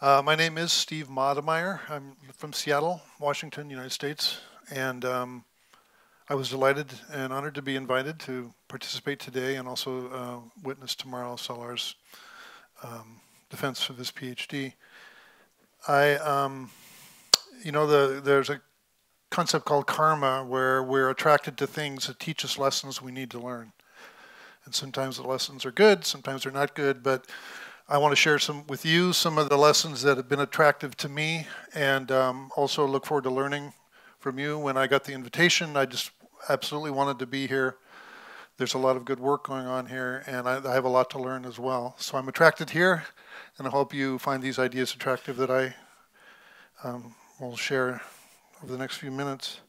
My name is Steve Moddemeyer. I'm from Seattle, Washington, United States, and I was delighted and honored to be invited to participate today and also witness tomorrow Salar's defense of his PhD. I, there's a concept called karma where we're attracted to things that teach us lessons we need to learn. And sometimes the lessons are good, sometimes they're not good, but I want to share with you some of the lessons that have been attractive to me, and also look forward to learning from you. When I got the invitation, I just absolutely wanted to be here. There's a lot of good work going on here, and I have a lot to learn as well. So I'm attracted here, and I hope you find these ideas attractive that I will share over the next few minutes.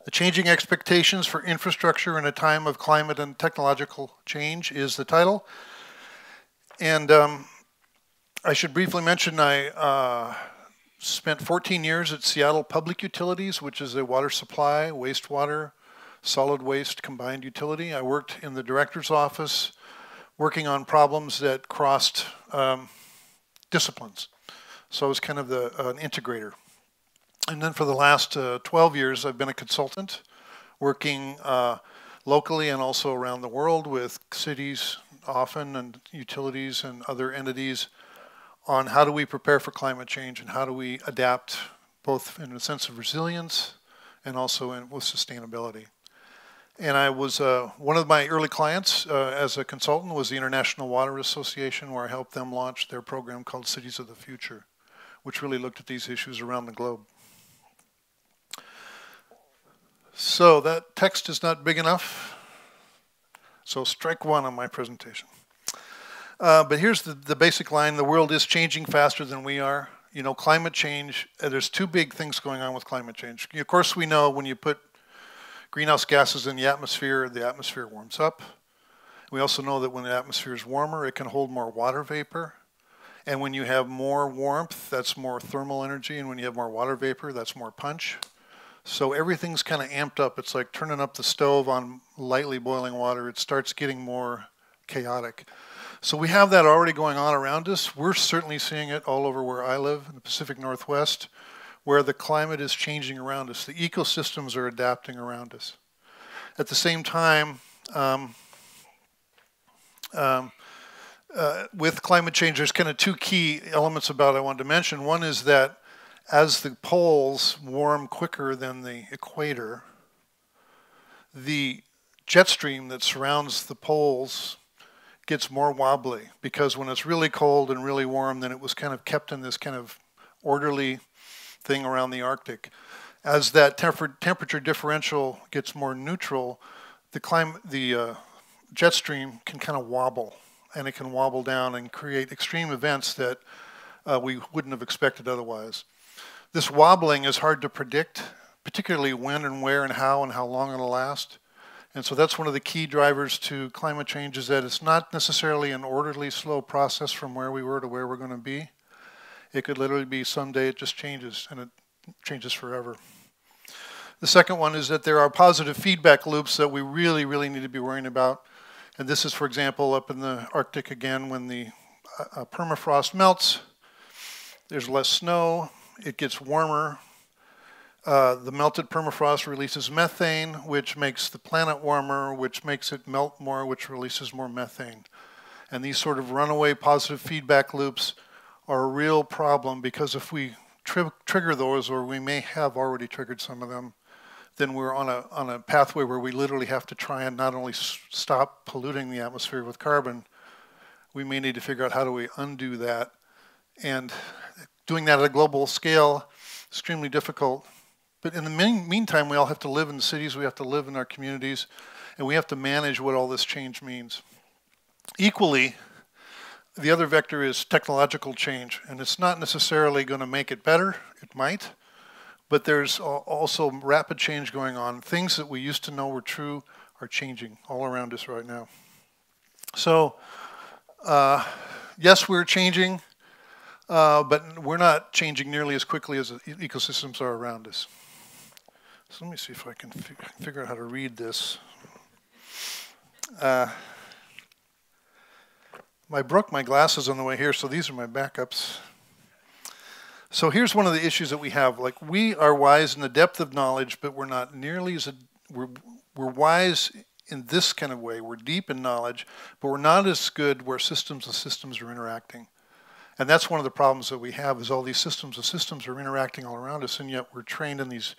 The Changing Expectations for Infrastructure in a Time of Climate and Technological Change is the title. And I should briefly mention I spent 14 years at Seattle Public Utilities, which is a water supply, wastewater, solid waste combined utility. I worked in the director's office working on problems that crossed disciplines. So I was kind of an integrator. And then for the last 12 years, I've been a consultant working locally and also around the world with cities often and utilities and other entities on how do we prepare for climate change and how do we adapt both in a sense of resilience and also with sustainability. And I was, one of my early clients as a consultant was the International Water Association, where I helped them launch their program called Cities of the Future, which really looked at these issues around the globe. So that text is not big enough, so strike one on my presentation. But here's the basic line: the world is changing faster than we are. You know, climate change, there's two big things going on with climate change. Of course, we know when you put greenhouse gases in the atmosphere warms up. We also know that when the atmosphere is warmer, it can hold more water vapor. And when you have more warmth, that's more thermal energy. And when you have more water vapor, that's more punch. So everything's kind of amped up. It's like turning up the stove on lightly boiling water. It starts getting more chaotic. So we have that already going on around us. We're certainly seeing it all over where I live in the Pacific Northwest, where the climate is changing around us. The ecosystems are adapting around us. At the same time, with climate change, there's kind of two key elements about it I wanted to mention. One is that as the poles warm quicker than the equator, the jet stream that surrounds the poles gets more wobbly, because when it's really cold and really warm, then it was kind of kept in this kind of orderly thing around the Arctic. As that temperature differential gets more neutral, the jet stream can kind of wobble, and it can wobble down and create extreme events that we wouldn't have expected otherwise. This wobbling is hard to predict, particularly when and where and how long it'll last. And so that's one of the key drivers to climate change, is that it's not necessarily an orderly, slow process from where we were to where we're going to be. It could literally be someday it just changes, and it changes forever. The second one is that there are positive feedback loops that we really, really need to be worrying about. And this is, for example, up in the Arctic again, when the permafrost melts, there's less snow. It gets warmer. The melted permafrost releases methane, which makes the planet warmer, which makes it melt more, which releases more methane. And these sort of runaway positive feedback loops are a real problem, because if we trigger those, or we may have already triggered some of them, then we're on a pathway where we literally have to try and not only stop polluting the atmosphere with carbon, we may need to figure out how do we undo that. And doing that at a global scale, extremely difficult. But in the meantime, we all have to live in the cities, we have to live in our communities, and we have to manage what all this change means. Equally, the other vector is technological change, and it's not necessarily going to make it better. It might, but there's also rapid change going on. Things that we used to know were true are changing all around us right now. So, yes, we're changing. But we're not changing nearly as quickly as the ecosystems are around us. So let me see if I can figure out how to read this. I broke my glasses on the way here, so these are my backups. So here's one of the issues that we have. Like, we are wise in the depth of knowledge, but we're not nearly as we're wise in this kind of way. We're deep in knowledge, but we're not as good where systems and systems are interacting. And that's one of the problems that we have, is all these systems and systems are interacting all around us, and yet we're trained in these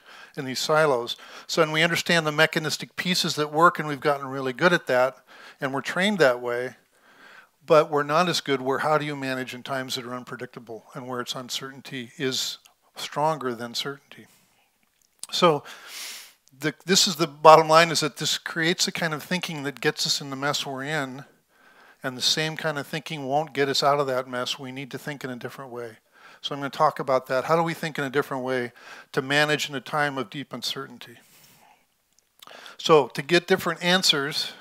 silos. So, and we understand the mechanistic pieces that work, and we've gotten really good at that, and we're trained that way. But we're not as good where how do you manage in times that are unpredictable and where its uncertainty is stronger than certainty. So this is the bottom line, is that this creates a kind of thinking that gets us in the mess we're in, and the same kind of thinking won't get us out of that mess. We need to think in a different way. So I'm going to talk about that. How do we think in a different way to manage in a time of deep uncertainty? So to get different answers,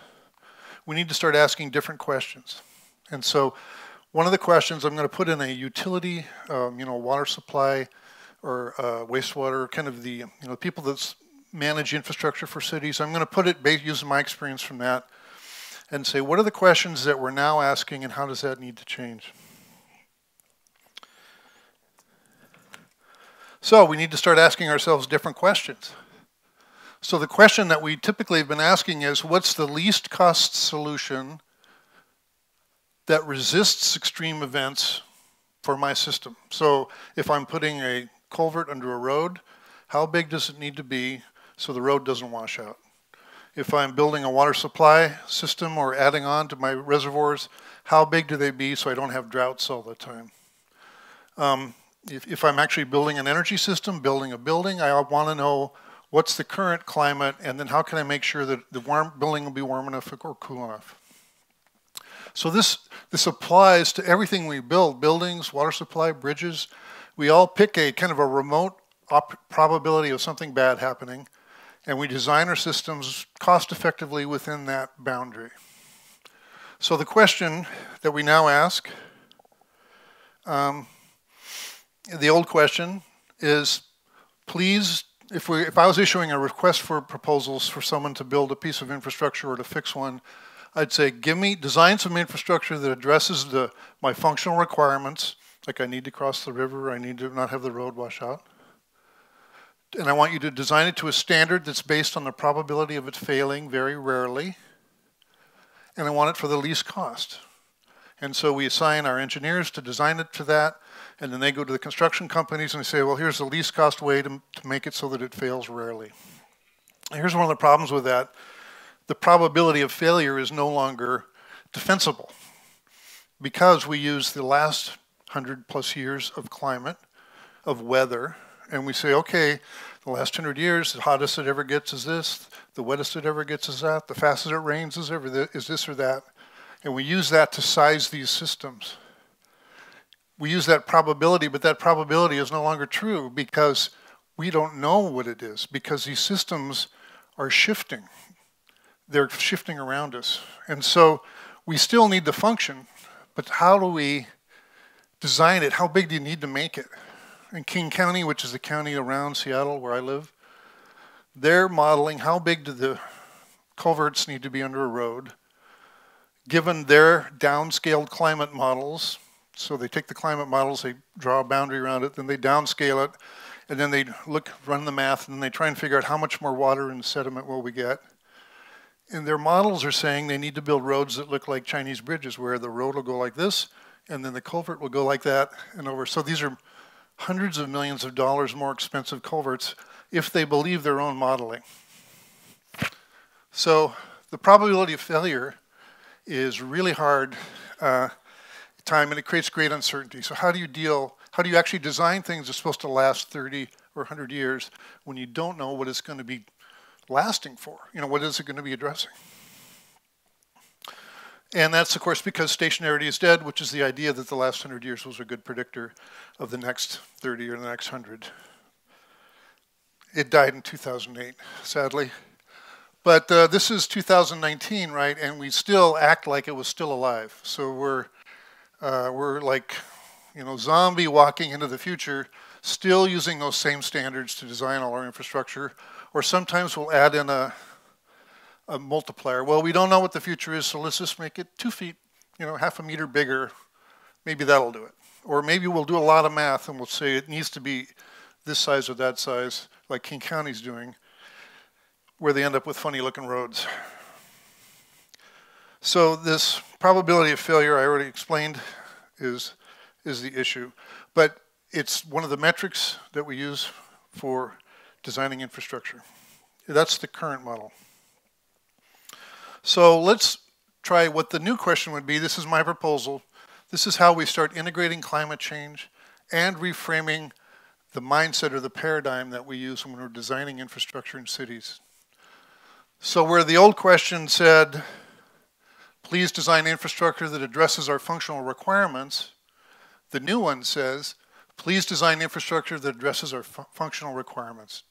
we need to start asking different questions. And so one of the questions I'm going to put in a utility, water supply or wastewater, kind of the people that manage infrastructure for cities. I'm going to put it using my experience from that and say, what are the questions that we're now asking, and how does that need to change? So we need to start asking ourselves different questions. So the question that we typically have been asking is, what's the least cost solution that resists extreme events for my system? So if I'm putting a culvert under a road, how big does it need to be so the road doesn't wash out? If I'm building a water supply system or adding on to my reservoirs, how big do they be so I don't have droughts all the time? If I'm actually building an energy system, building a building, I want to know what's the current climate, and then how can I make sure that the building will be warm enough or cool enough? So this applies to everything we build, buildings, water supply, bridges. We all pick a kind of a remote probability of something bad happening, and we design our systems cost effectively within that boundary. So the question that we now ask, the old question is, please, if I was issuing a request for proposals for someone to build a piece of infrastructure or to fix one, I'd say, design some infrastructure that addresses my functional requirements, like I need to cross the river, I need to not have the road wash out. And I want you to design it to a standard that's based on the probability of it failing very rarely. And I want it for the least cost. And so we assign our engineers to design it to that, and then they go to the construction companies and they say, well, here's the least cost way to make it so that it fails rarely. And here's one of the problems with that. The probability of failure is no longer defensible because we use the last 100+ years of climate, of weather, and we say, okay, the last 100 years, the hottest it ever gets is this, the wettest it ever gets is that, the fastest it rains is this or that, and we use that to size these systems. We use that probability, but that probability is no longer true because we don't know what it is, because these systems are shifting. They're shifting around us. And so we still need the function, but how do we design it? How big do you need to make it? In King County, which is the county around Seattle where I live, they're modeling how big do the culverts need to be under a road, given their downscaled climate models. So they take the climate models, they draw a boundary around it, then they downscale it, and then they run the math, and then they try and figure out how much more water and sediment will we get. And their models are saying they need to build roads that look like Chinese bridges, where the road will go like this, and then the culvert will go like that and over. So these are hundreds of millions of dollars more expensive culverts if they believe their own modeling. So the probability of failure is really hard time, and it creates great uncertainty. So how do you actually design things that's supposed to last 30 or 100 years when you don't know what it's going to be lasting for? What is it going to be addressing? And that's, of course, because stationarity is dead, which is the idea that the last 100 years was a good predictor of the next 30 or the next 100. It died in 2008, sadly. But this is 2019, right? And we still act like it was still alive. So we're like, zombie walking into the future, still using those same standards to design all our infrastructure. Or sometimes we'll add in a multiplier. Well, we don't know what the future is, so let's just make it 2 feet half a meter bigger, maybe that'll do it. Or maybe we'll do a lot of math and we'll say it needs to be this size or that size, like King County's doing, where they end up with funny looking roads. So this probability of failure I already explained is the issue. But it's one of the metrics that we use for designing infrastructure. That's the current model. So let's try what the new question would be. This is my proposal. This is how we start integrating climate change and reframing the mindset or the paradigm that we use when we're designing infrastructure in cities. So where the old question said, please design infrastructure that addresses our functional requirements, the new one says, please design infrastructure that addresses our functional requirements.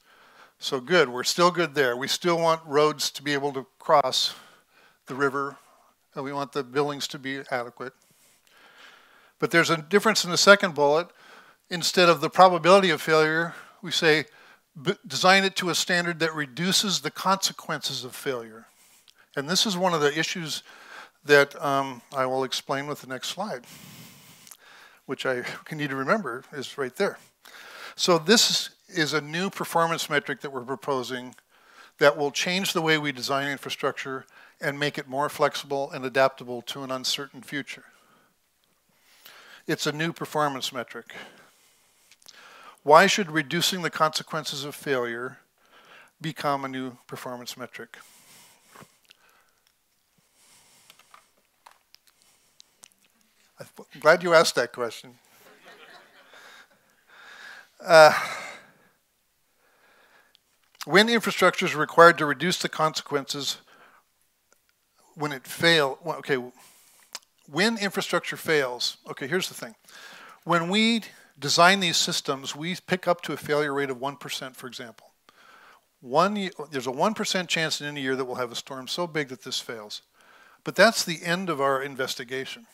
So good, we're still good there. We still want roads to be able to cross the river, and we want the buildings to be adequate. But there's a difference in the second bullet. Instead of the probability of failure, we say design it to a standard that reduces the consequences of failure. And this is one of the issues that I will explain with the next slide, which I need to remember is right there. So this is a new performance metric that we're proposing that will change the way we design infrastructure and make it more flexible and adaptable to an uncertain future. It's a new performance metric. Why should reducing the consequences of failure become a new performance metric? I'm glad you asked that question. When infrastructure is required to reduce the consequences when it fails, when infrastructure fails, here's the thing. When we design these systems, we pick up to a failure rate of 1%, for example. There's a 1% chance in any year that we'll have a storm so big that this fails. But that's the end of our investigation,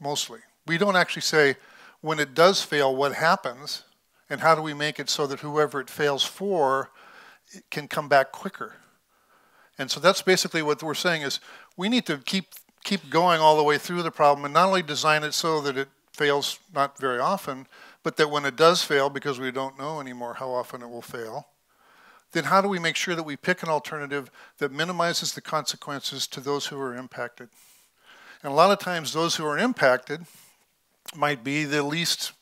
mostly. We don't actually say, when it does fail, what happens, and how do we make it so that whoever it fails for it can come back quicker. And so that's basically what we're saying is we need to keep going all the way through the problem and not only design it so that it fails not very often, but that when it does fail, because we don't know anymore how often it will fail, then how do we make sure that we pick an alternative that minimizes the consequences to those who are impacted? And a lot of times those who are impacted might be the least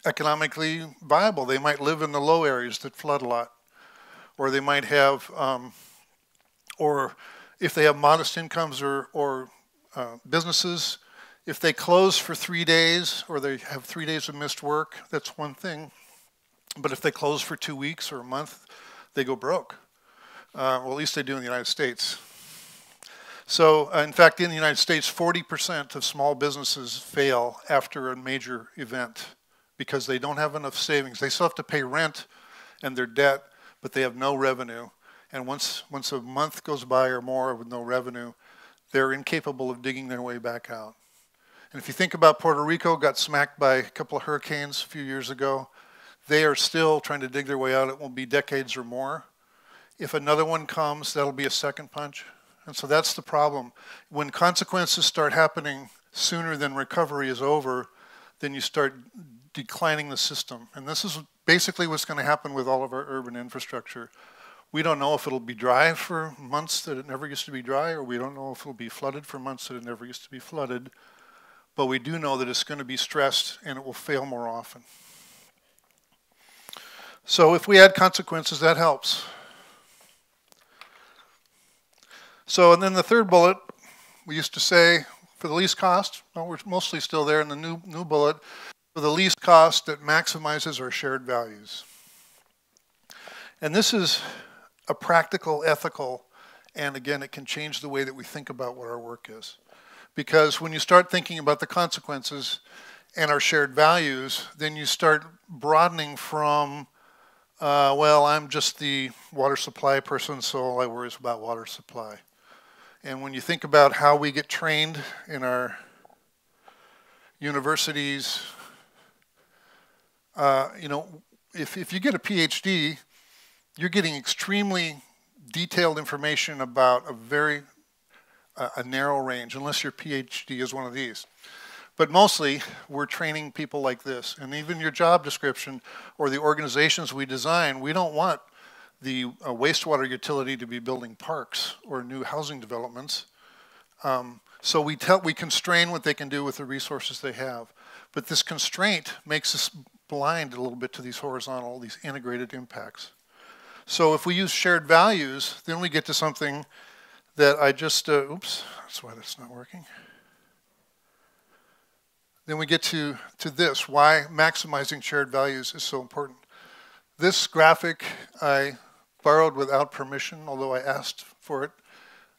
economically viable. They might live in the low areas that flood a lot. Or they might have, or if they have modest incomes or businesses, if they close for 3 days or they have 3 days of missed work, that's one thing. But if they close for 2 weeks or a month, they go broke. Well, at least they do in the United States. So, in fact, in the United States, 40% of small businesses fail after a major event because they don't have enough savings. They still have to pay rent and their debt, but they have no revenue. And once a month goes by or more with no revenue, they're incapable of digging their way back out. And if you think about Puerto Rico, got smacked by a couple of hurricanes a few years ago, they are still trying to dig their way out. It will be decades or more. If another one comes, that'll be a second punch. And so that's the problem. When consequences start happening sooner than recovery is over, then you start declining the system. And this is basically what's going to happen with all of our urban infrastructure. We don't know if it'll be dry for months that it never used to be dry, or we don't know if it'll be flooded for months that it never used to be flooded. But we do know that it's going to be stressed and it will fail more often. So if we add consequences, that helps. So, and then the third bullet, we used to say for the least cost, well, we're mostly still there in the new bullet, for the least cost that maximizes our shared values. And this is a practical, ethical, and again, it can change the way that we think about what our work is. Because when you start thinking about the consequences and our shared values, then you start broadening from, well, I'm just the water supply person, so all I worry is about water supply. And when you think about how we get trained in our universities, if you get a PhD, you're getting extremely detailed information about a very a narrow range, unless your PhD is one of these. But mostly, we're training people like this. And even your job description or the organizations we design, we don't want the wastewater utility to be building parks or new housing developments. So we constrain what they can do with the resources they have. But this constraint makes us blind a little bit to these horizontal, these integrated impacts. So if we use shared values, then we get to something that I just, oops, that's why that's not working. Then we get to this, why maximizing shared values is so important. This graphic I borrowed without permission, although I asked for it,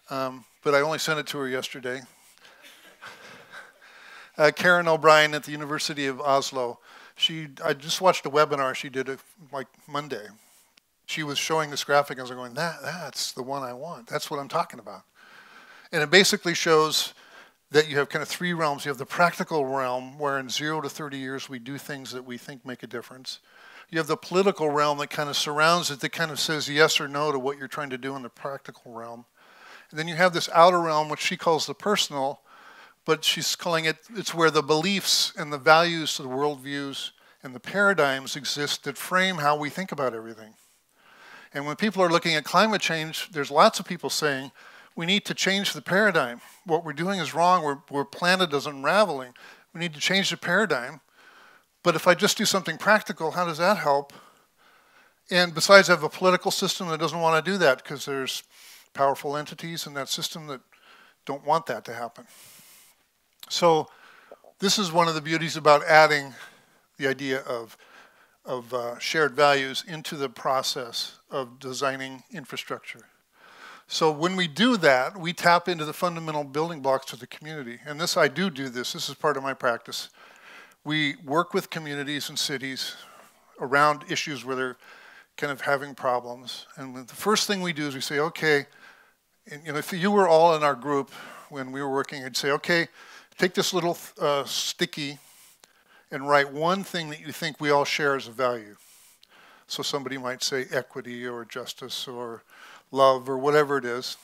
but I only sent it to her yesterday. Karen O'Brien at the University of Oslo. I just watched a webinar she did like Monday. She was showing this graphic and I was going, that's the one I want. That's what I'm talking about. And it basically shows that you have kind of three realms. You have the practical realm, where in 0 to 30 years we do things that we think make a difference. You have the political realm that kind of surrounds it, that kind of says yes or no to what you're trying to do in the practical realm. And then you have this outer realm, which she calls the personal, but she's calling it's where the beliefs and the values, the worldviews, and the paradigms exist that frame how we think about everything. And when people are looking at climate change, there's lots of people saying, we need to change the paradigm. What we're doing is wrong. Our planet is unraveling. We need to change the paradigm. But if I just do something practical, how does that help? And besides, I have a political system that doesn't want to do that because there's powerful entities in that system that don't want that to happen. So this is one of the beauties about adding the idea of shared values into the process of designing infrastructure. So when we do that, we tap into the fundamental building blocks of the community. And I do this. This is part of my practice. We work with communities and cities around issues where they're kind of having problems. And the first thing we do is we say, okay, and if you were all in our group when we were working, I'd say, okay, take this little sticky and write one thing that you think we all share as a value. So somebody might say equity or justice or love or whatever it is.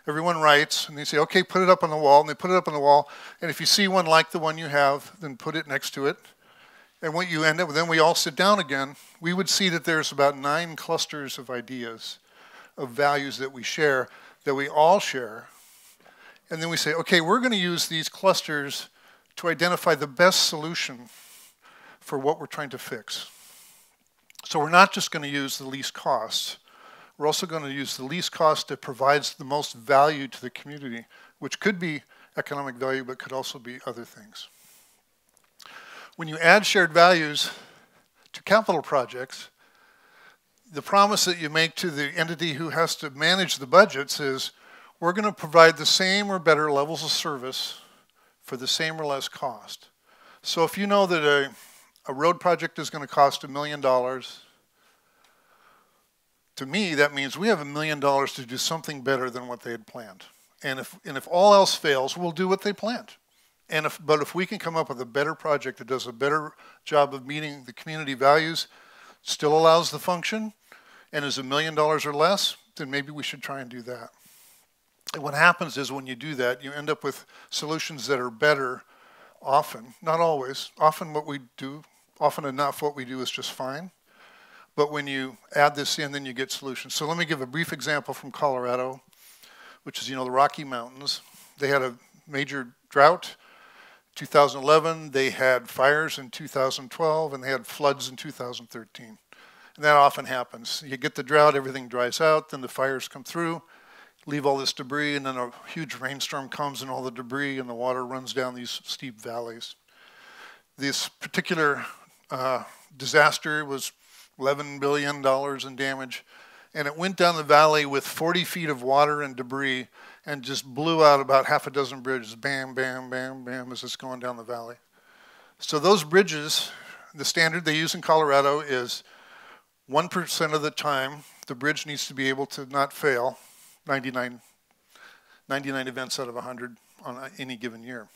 Everyone writes and they say, okay, put it up on the wall. And they put it up on the wall. And if you see one like the one you have, then put it next to it. And what you end up with, then we all sit down again. We would see that there's about 9 clusters of ideas, of values that we share, that we all share. And then we say, okay, we're going to use these clusters to identify the best solution for what we're trying to fix. So we're not just going to use the least cost. We're also going to use the least cost that provides the most value to the community, which could be economic value, but could also be other things. When you add shared values to capital projects, the promise that you make to the entity who has to manage the budgets is, we're going to provide the same or better levels of service for the same or less cost. So if you know that a road project is going to cost $1 million, to me, that means we have $1 million to do something better than what they had planned. And if all else fails, we'll do what they planned. But if we can come up with a better project that does a better job of meeting the community values, still allows the function, and is $1 million or less, then maybe we should try and do that. And what happens is when you do that, you end up with solutions that are better often, not always. Often enough what we do is just fine. But when you add this in, then you get solutions. So let me give a brief example from Colorado, which is, the Rocky Mountains. They had a major drought in 2011. They had fires in 2012, and they had floods in 2013. And that often happens. You get the drought, everything dries out, then the fires come through, leave all this debris, and then a huge rainstorm comes, and all the debris and the water runs down these steep valleys. This particular disaster was $11 billion in damage, and it went down the valley with 40 feet of water and debris and just blew out about half a dozen bridges, bam, bam, bam, bam, as it's going down the valley. So those bridges, the standard they use in Colorado is 1% of the time the bridge needs to be able to not fail, 99 events out of 100 on any given year.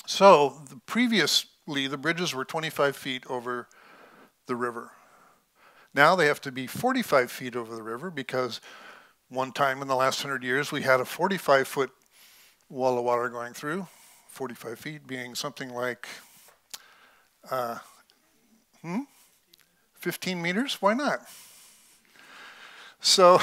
So previously the bridges were 25 feet over the river. Now they have to be 45 feet over the river because one time in the last 100 years we had a 45-foot wall of water going through, 45 feet being something like 15 meters. Why not? So,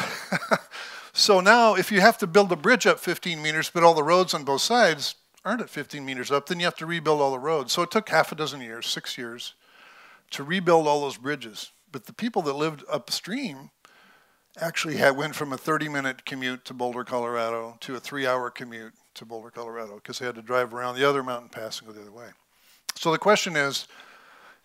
so now if you have to build a bridge up 15 meters, but all the roads on both sides aren't at 15 meters up, then you have to rebuild all the roads. So it took half a dozen years, 6 years, to rebuild all those bridges. But the people that lived upstream actually went from a 30-minute commute to Boulder, Colorado, to a 3-hour commute to Boulder, Colorado, because they had to drive around the other mountain pass and go the other way. So the question is,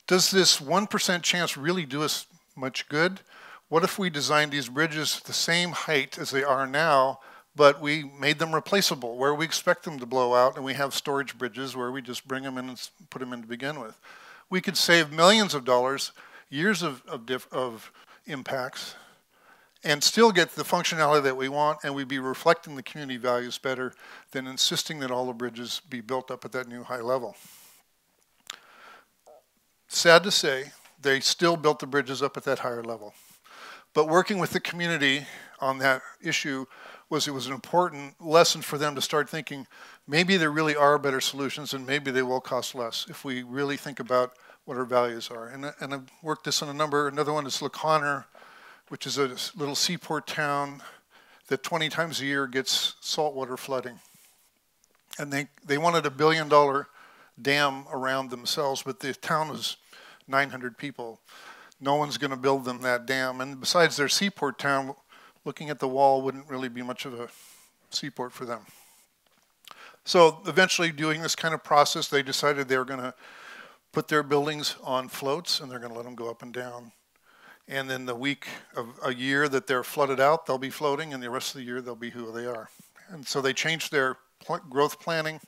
does this 1% chance really do us much good? What if we designed these bridges the same height as they are now, but we made them replaceable, where we expect them to blow out, and we have storage bridges where we just bring them in and put them in to begin with? We could save millions of dollars, years of impacts, and still get the functionality that we want, and we'd be reflecting the community values better than insisting that all the bridges be built up at that new high level. Sad to say, they still built the bridges up at that higher level. But working with the community on that issue was an important lesson for them to start thinking, maybe there really are better solutions and maybe they will cost less if we really think about what our values are. And I've worked this on another one is LaConner, which is a little seaport town that 20 times a year gets saltwater flooding. And they wanted a $1 billion dam around themselves, but the town was 900 people. No one's going to build them that dam. And besides their seaport town, looking at the wall wouldn't really be much of a seaport for them. So eventually, doing this kind of process, they decided they were going to put their buildings on floats and they're going to let them go up and down. And then the week of a year that they're flooded out, they'll be floating, and the rest of the year they'll be who they are. And so they changed their growth planning,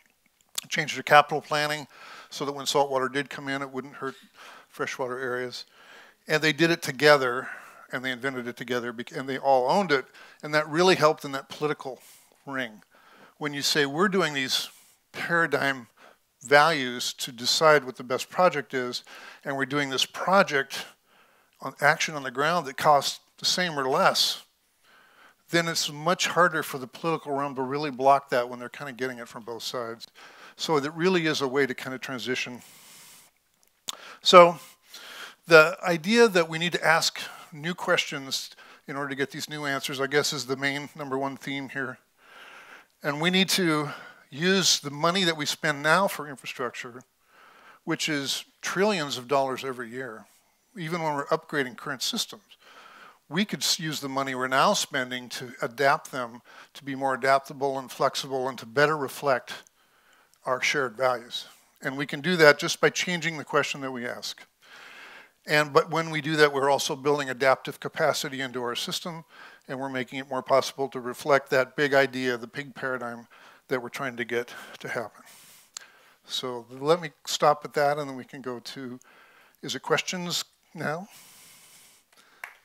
changed their capital planning so that when saltwater did come in, it wouldn't hurt freshwater areas. And they did it together, and they invented it together, and they all owned it, and that really helped in that political ring. When you say, we're doing these paradigm values to decide what the best project is, and we're doing this project on action on the ground that costs the same or less, then it's much harder for the political realm to really block that when they're kind of getting it from both sides. So it really is a way to kind of transition. So the idea that we need to ask new questions in order to get these new answers, I guess, is the main #1 theme here. And we need to use the money that we spend now for infrastructure, which is trillions of dollars every year, even when we're upgrading current systems. We could use the money we're now spending to adapt them to be more adaptable and flexible and to better reflect our shared values. And we can do that just by changing the question that we ask. But when we do that, we're also building adaptive capacity into our system, and we're making it more possible to reflect that big idea, the big paradigm that we're trying to get to happen. So let me stop at that, and then we can go to, is it questions now?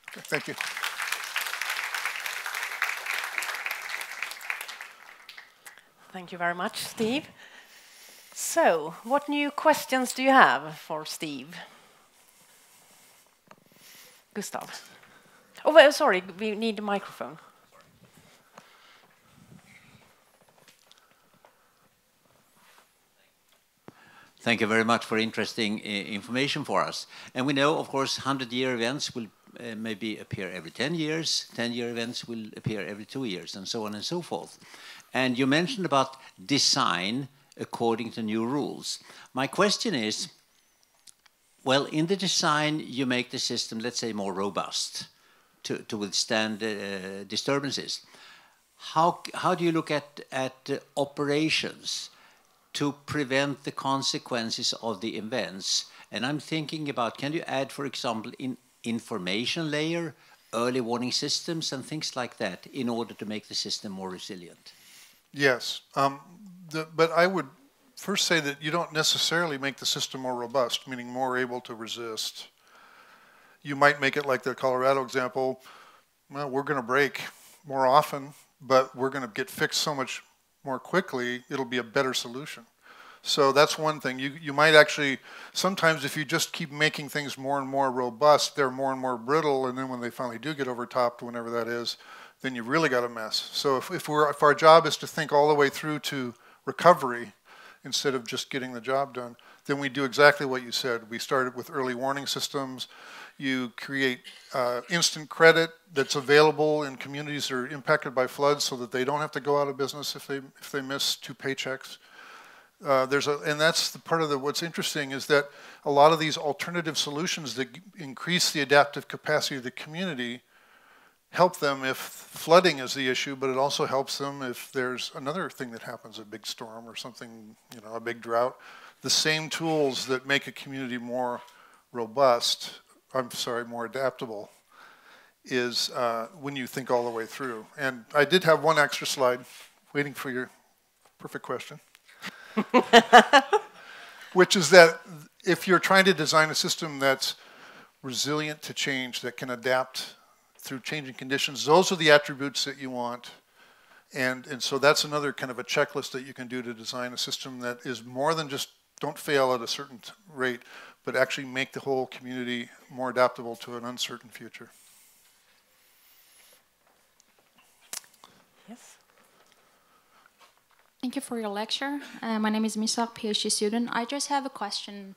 Okay, thank you. Thank you very much, Steve. So, what new questions do you have for Steve? Gustav. Oh, well, sorry, we need a microphone. Thank you very much for interesting information for us. And we know, of course, 100-year events will maybe appear every 10 years, 10-year events will appear every 2 years, and so on and so forth. And you mentioned about design according to new rules. My question is, well, in the design, you make the system, let's say, more robust to withstand disturbances. How do you look at operations to prevent the consequences of the events? And I'm thinking about, can you add, for example, in information layer, early warning systems and things like that in order to make the system more resilient? Yes, but I would first say that you don't necessarily make the system more robust, meaning more able to resist. You might make it like the Colorado example, well, we're going to break more often, but we're going to get fixed so much more quickly, it'll be a better solution. So that's one thing. You might actually, sometimes if you just keep making things more and more robust, they're more and more brittle, and then when they finally do get overtopped, whenever that is, then you've really got a mess. So if our job is to think all the way through to recovery instead of just getting the job done, then we do exactly what you said. We started with early warning systems. You create instant credit that's available in communities that are impacted by floods so that they don't have to go out of business if they miss 2 paychecks. And that's the part of what's interesting is that a lot of these alternative solutions that increase the adaptive capacity of the community help them if flooding is the issue, but it also helps them if there's another thing that happens, a big storm or something, a big drought. The same tools that make a community more robust, more adaptable, is when you think all the way through. And I did have one extra slide waiting for your perfect question. Which is that if you're trying to design a system that's resilient to change, that can adapt through changing conditions, those are the attributes that you want. And so that's another kind of a checklist that you can do to design a system that is more than just don't fail at a certain rate, but actually make the whole community more adaptable to an uncertain future. Yes. Thank you for your lecture. My name is Misa, PhD student. I just have a question,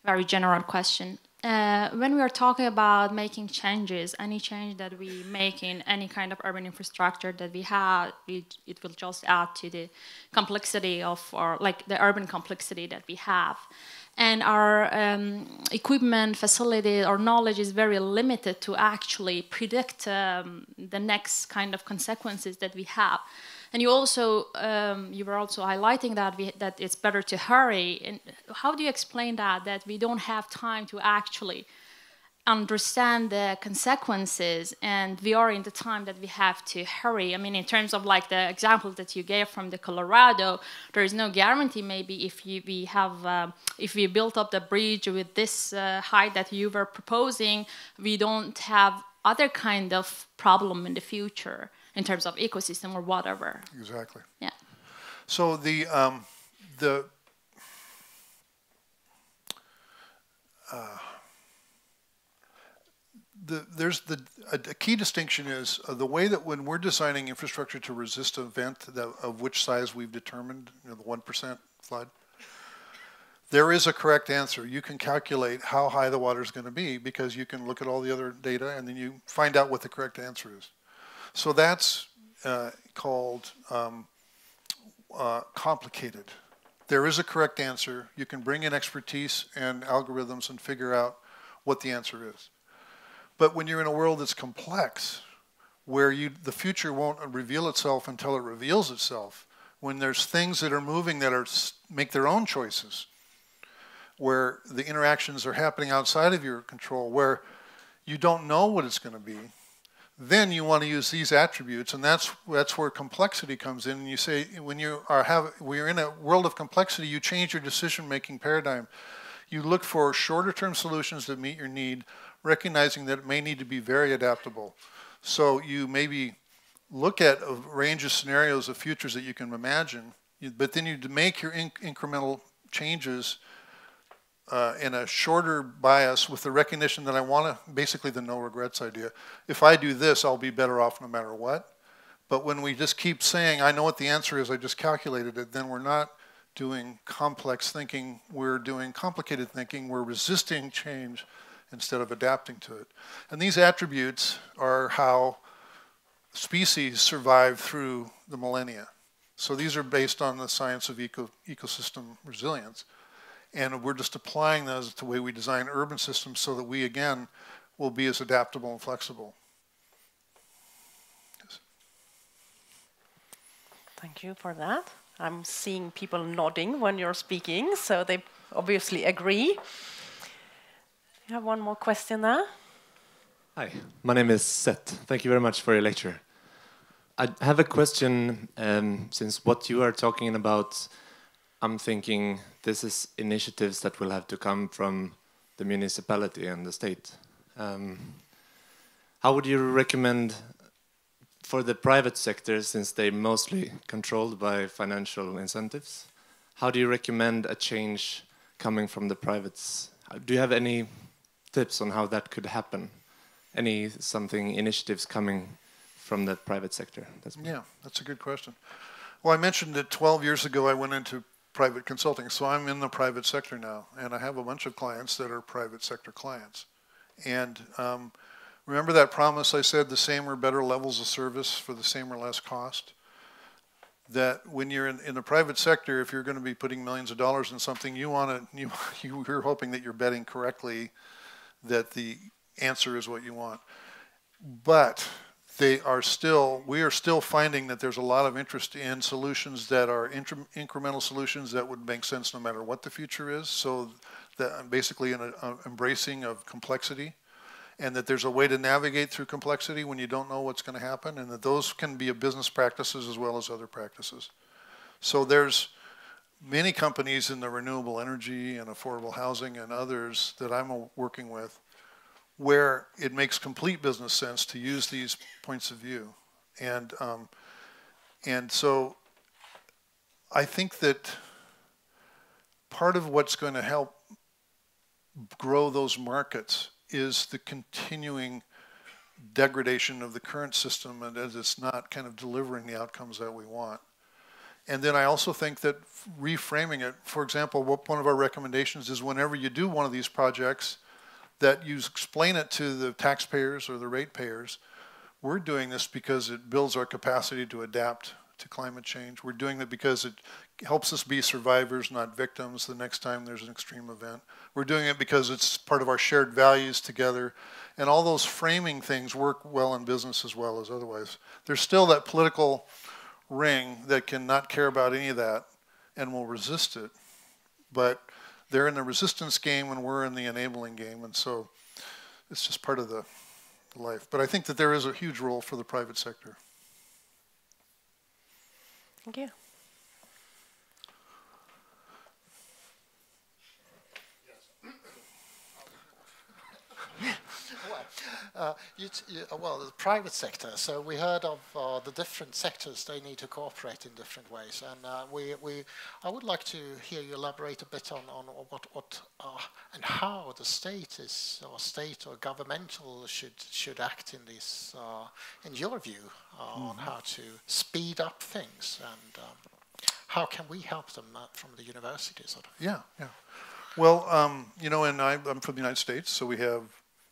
very general question. When we are talking about making changes, any change that we make in any kind of urban infrastructure that we have, it will just add to the complexity of the urban complexity that we have. And our equipment, facility, our knowledge is very limited to actually predict the next kind of consequences that we have. And you were also highlighting that it's better to hurry. And how do you explain that we don't have time to actually understand the consequences, and we are in the time that we have to hurry? I mean, in terms of like the example that you gave from the Colorado, there is no guarantee maybe if we built up the bridge with this height that you were proposing, we don't have other kind of problem in the future in terms of ecosystem or whatever. Exactly. Yeah. So a key distinction is the way that when we're designing infrastructure to resist an event of which size we've determined, the 1% flood, there is a correct answer. You can calculate how high the water is going to be because you can look at all the other data and then you find out what the correct answer is. So that's called complicated. There is a correct answer. You can bring in expertise and algorithms and figure out what the answer is. But when you're in a world that's complex, where the future won't reveal itself until it reveals itself, when there's things that are moving that make their own choices, where the interactions are happening outside of your control, where you don't know what it's going to be, then you want to use these attributes, and that's where complexity comes in. And you say when you're in a world of complexity, you change your decision-making paradigm. You look for shorter-term solutions that meet your need, recognizing that it may need to be very adaptable. So you maybe look at a range of scenarios of futures that you can imagine, but then you make your incremental changes in a shorter bias with the recognition that I want to, basically the no regrets idea. If I do this, I'll be better off no matter what. But when we just keep saying, I know what the answer is, I just calculated it, then we're not doing complex thinking, we're doing complicated thinking, we're resisting change instead of adapting to it. And these attributes are how species survive through the millennia. So these are based on the science of ecosystem resilience. And we're just applying those to the way we design urban systems so that we, again, will be as adaptable and flexible. Yes. Thank you for that. I'm seeing people nodding when you're speaking, so they obviously agree. You have one more question there. Hi, my name is Seth. Thank you very much for your lecture. I have a question, since what you are talking about, I'm thinking this is initiatives that will have to come from the municipality and the state. How would you recommend for the private sector, since they're mostly controlled by financial incentives, how do you recommend a change coming from the privates? Do you have any tips on how that could happen? Initiatives coming from the private sector? Yeah, that's a good question. Well, I mentioned that 12 years ago I went into private consulting, so I'm in the private sector now, and I have a bunch of clients that are private sector clients. And remember that promise I said, the same or better levels of service for the same or less cost? That when you're in the private sector, if you're going to be putting millions of dollars in something, you're hoping that you're betting correctly, that the answer is what you want. But we are still finding that there's a lot of interest in solutions that are incremental solutions that would make sense no matter what the future is. So that basically an embracing of complexity, and that there's a way to navigate through complexity when you don't know what's going to happen, and that those can be a business practices as well as other practices. So there's many companies in the renewable energy and affordable housing and others that I'm working with where it makes complete business sense to use these points of view. And so I think that part of what's going to help grow those markets is the continuing degradation of the current system, and as it's not kind of delivering the outcomes that we want. And then I also think that reframing it, for example, one of our recommendations is whenever you do one of these projects, that you explain it to the taxpayers or the ratepayers. We're doing this because it builds our capacity to adapt to climate change. We're doing it because it helps us be survivors, not victims, the next time there's an extreme event. We're doing it because it's part of our shared values together. And all those framing things work well in business as well as otherwise. There's still that political ring that can not care about any of that and will resist it. But they're in the resistance game and we're in the enabling game, and so it's just part of the life. But I think that there is a huge role for the private sector. Thank you. Well, the private sector. So we heard of the different sectors. They need to cooperate in different ways, and I would like to hear you elaborate a bit on what and how the state or governmental should act in this, in your view, on how to speed up things, and how can we help them from the university sort of? Yeah. Well, and I'm from the United States, so we have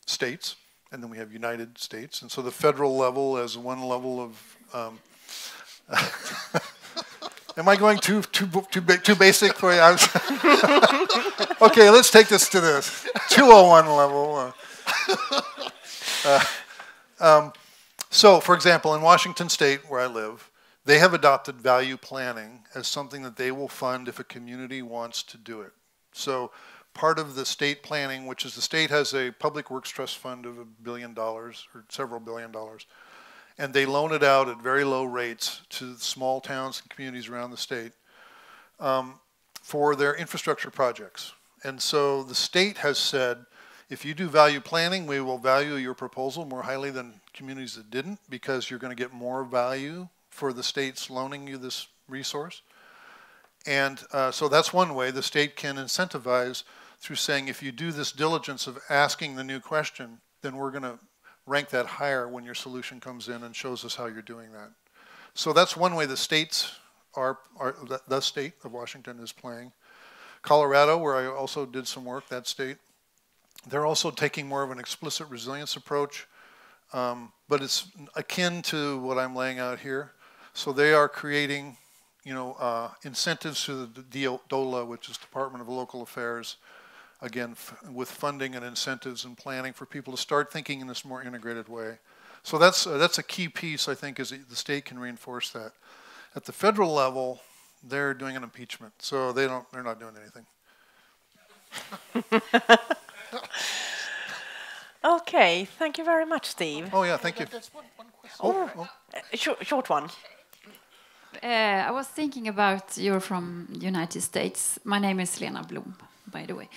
states. And then we have United States, and so the federal level is one level of. Am I going too basic for you? Okay, let's take this to the 201 level. So, for example, in Washington State, where I live, they have adopted value planning as something that they will fund if a community wants to do it. So. Part of the state planning, which is the state has a public works trust fund of $1 billion or several $1 billion, and they loan it out at very low rates to small towns and communities around the state for their infrastructure projects. And so the state has said, if you do value planning, we will value your proposal more highly than communities that didn't, because you're going to get more value for the state's loaning you this resource. And so that's one way the state can incentivize through saying, if you do this diligence of asking the new question, then we're going to rank that higher when your solution comes in and shows us how you're doing that. So that's one way the states the state of Washington is playing. Colorado, where I also did some work, that state, they're also taking more of an explicit resilience approach, but it's akin to what I'm laying out here. So they are creating incentives through the DOLA, which is Department of Local Affairs, again, with funding and incentives and planning for people to start thinking in this more integrated way. So that's a key piece, I think, is the state can reinforce that. At the federal level, they're doing an impeachment, so they're not doing anything. Okay, thank you very much, Steve. Oh yeah, thank you. There's one question. Short one. I was thinking about, you're from United States. My name is Lena Blom, by the way.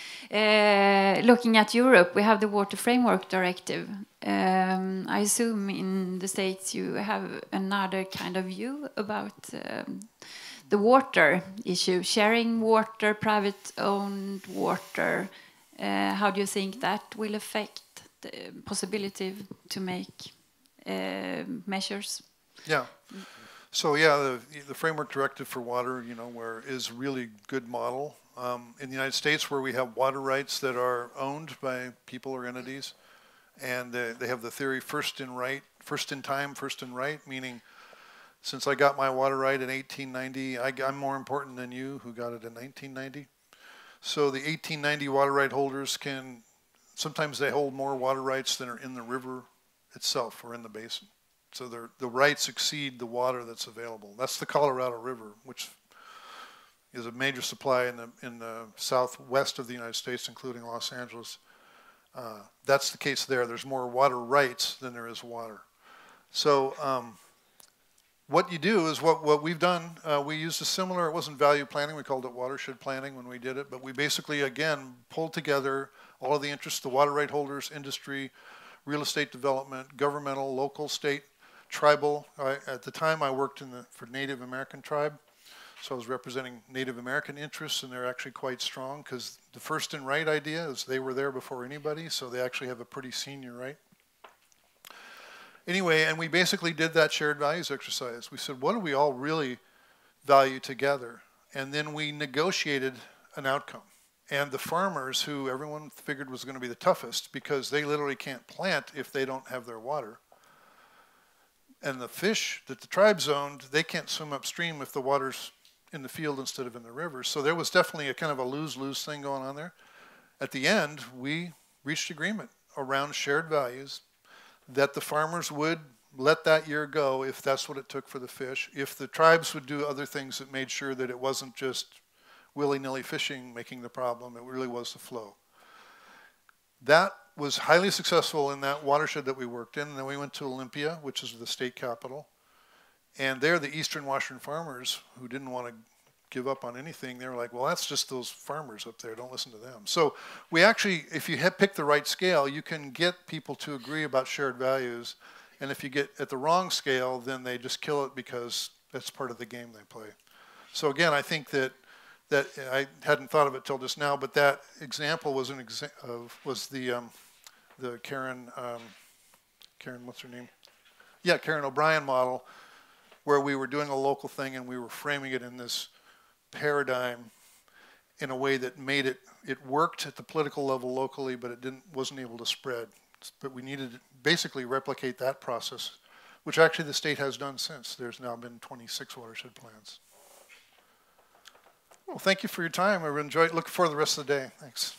Looking at Europe, we have the Water Framework Directive. I assume in the States you have another kind of view about the water issue, sharing water, private-owned water. How do you think that will affect the possibility to make measures? Yeah. So yeah, the framework directive for water, where is really good model. In the United States, where we have water rights that are owned by people or entities, and they have the theory first in time, first in right, meaning since I got my water right in 1890, I'm more important than you who got it in 1990. So the 1890 water right holders sometimes they hold more water rights than are in the river itself or in the basin. So the rights exceed the water that's available. That's the Colorado River, which is a major supply in the southwest of the United States, including Los Angeles. That's the case there. There's more water rights than there is water. So what you do is what we've done. We used a similar, it wasn't value planning, we called it watershed planning when we did it, but we basically, again, pulled together all of the interests, the water right holders, industry, real estate development, governmental, local, state, tribal. At the time I worked for Native American tribe, so I was representing Native American interests, and they're actually quite strong because the first in right idea is they were there before anybody, so they actually have a pretty senior right. Anyway, and we basically did that shared values exercise. We said, what do we all really value together? And then we negotiated an outcome. And the farmers, who everyone figured was going to be the toughest because they literally can't plant if they don't have their water. And the fish that the tribes owned, they can't swim upstream if the water's in the field instead of in the river. So there was definitely a kind of a lose-lose thing going on there. At the end, we reached agreement around shared values that the farmers would let that year go if that's what it took for the fish, if the tribes would do other things that made sure that it wasn't just willy-nilly fishing making the problem, it really was the flow. That was highly successful in that watershed that we worked in, and then we went to Olympia, which is the state capital, and there the Eastern Washington farmers who didn't want to give up on anything, they were like, well, that's just those farmers up there, don't listen to them. So we actually, if you pick the right scale, you can get people to agree about shared values, and if you get at the wrong scale, then they just kill it because that's part of the game they play. So again, I think that I hadn't thought of it till just now, but that example was the Karen, what's her name? Yeah, Karen O'Brien model, where we were doing a local thing and we were framing it in this paradigm in a way that made it worked at the political level locally, but it wasn't able to spread. But we needed to basically replicate that process, which actually the state has done since. There's now been 26 watershed plans. Well, thank you for your time. I enjoyed. Looking forward to the rest of the day. Thanks.